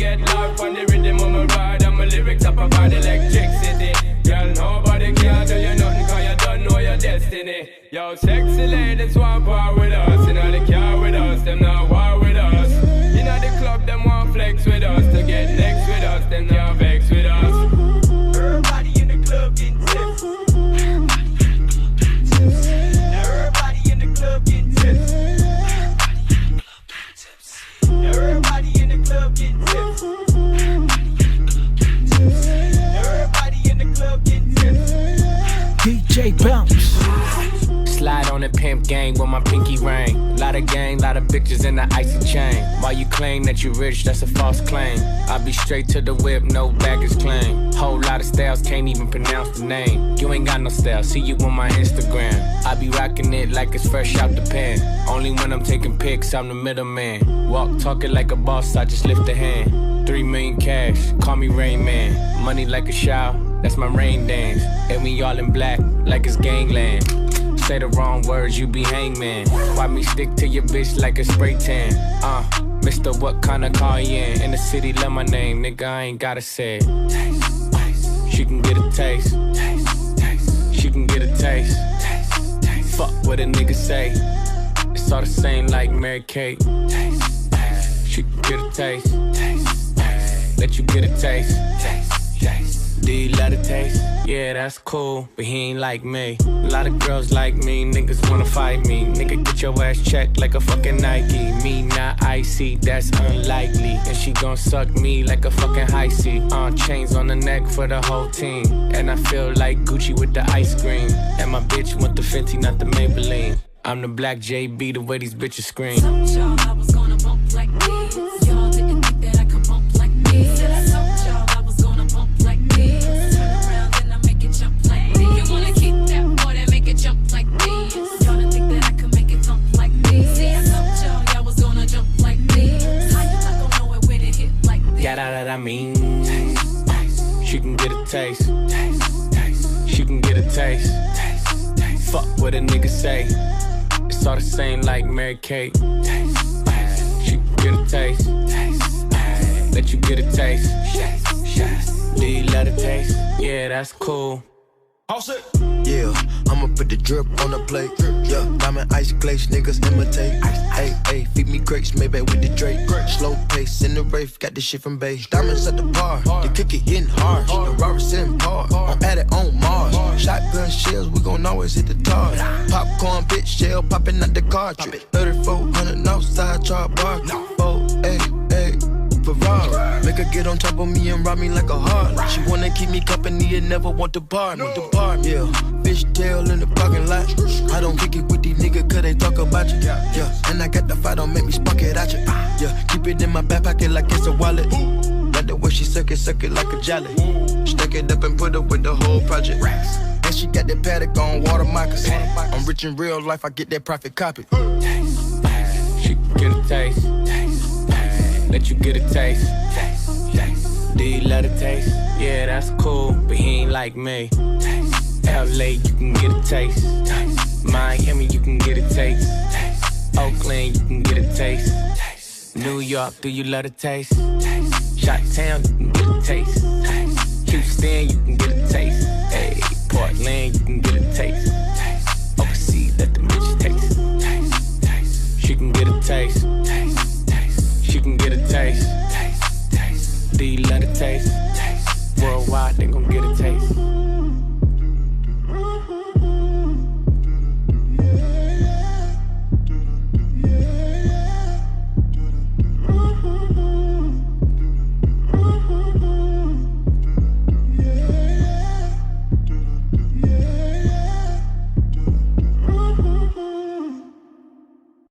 get life on the rhythm of my ride. And my lyrics up provide electricity. Girl, nobody can do you nothing, cause you don't know your destiny. Yo, sexy ladies want war with us. You know they car with us, them not war with us. You know the club, them want flex with us. To get next with us, them not vex with us. Everybody in the club getting tips. Everybody in the club getting tips. Everybody in the club getting tips. Everybody in the club getting tips. DJ Bounce. Slide on the pimp gang with my pinky ring. Lot of gang, lot of bitches in the icy chain. While you claim that you rich, that's a false claim. I be straight to the whip, no baggage claim. Whole lot of styles, can't even pronounce the name. You ain't got no style, see you on my Instagram. I be rocking it like it's fresh out the pen. Only when I'm taking pics, I'm the middleman. Walk talking like a boss, I just lift a hand. 3 million cash, call me Rain Man. Money like a shower, that's my rain dance. And we all in black, like it's gangland. Say the wrong words, you be hangman. Why me stick to your bitch like a spray tan? Mister, what kind of car you in the city, love my name, nigga, I ain't gotta say it. Taste, taste. She can get a taste. Taste, taste. She can get a taste. Taste, taste. Fuck what a nigga say. It's all the same like Mary Kate. Taste, taste. She can get a taste. Taste, taste. Let you get a taste. Taste, taste. Do you love the taste? Yeah, that's cool, but he ain't like me. A lot of girls like me, niggas wanna fight me. Nigga, get your ass checked like a fucking Nike. Me not icy, that's unlikely. And she gon' suck me like a fucking high C. Chains on the neck for the whole team. And I feel like Gucci with the ice cream. And my bitch want the Fenty, not the Maybelline. I'm the black JB, the way these bitches scream. Told y'all I was gonna bump like this. Y'all didn't think that I could bump like this. Said I told y'all I was gonna bump like this. Turn around and I make it jump like this. You wanna keep that boy that make it jump like this. Y'all didn't think that I could make it jump like this. See, I told y'all y'all was gonna jump like this. How you not gonna know it when it hit like this? Yeah, that I mean. Taste, taste. She can get a taste. Taste, taste. She can get a taste. Taste, taste. Fuck what a nigga say. It's all the same like Mary Kate. Taste, taste. She can get a taste. Taste, taste. Let you get a taste. Yes, yes. Do you love the taste? Yeah, that's cool. All set. Yeah, I'ma put the drip on the plate. Yeah, diamond ice glaze, niggas imitate. Hey, hey, feed me grapes, maybe with the Drake. Slow pace in the Wraith, got this shit from Bay. Diamonds at the bar, the cookie getting hard. The Robert sitting par, I'm at it on Mars. Shotgun shells, we gon' always hit the tar. Popcorn, bitch, shell popping out the cartridge. 3400 outside, char bar. 488 Ferrari. Make her get on top of me and rob me like a heart. She wanna keep me company and never want to bar me. Yeah, fish tail in the parking lot. I don't kick it with these niggas cause they talk about you. Yeah, and I got the fight, don't make me spark it at you. Yeah, keep it in my back pocket like it's a wallet. Like the way she suck it like a jelly. Stack it up and put it with the whole project. And she got that paddock on water moccasins. I'm rich in real life, I get that profit copy. Taste, taste. She can get a taste. Taste, taste. Let you get a taste. Taste, taste. Do you love the taste? Yeah, that's cool, but he ain't like me. Taste. LA, you can get a taste. Taste. Miami, you can get a taste. Taste. Oakland, you can get a taste. Taste. New York, do you love the taste? Taste. Chi-town, you can get a taste. Taste. Houston, you can get a taste. Hey, Portland, you can get a taste. Taste. Overseas, let the bitch taste. Taste. Taste. She can get a taste. Taste. Taste. She can get a taste. Taste. Taste. Do you love the taste? Taste. Worldwide, they gon' get a taste.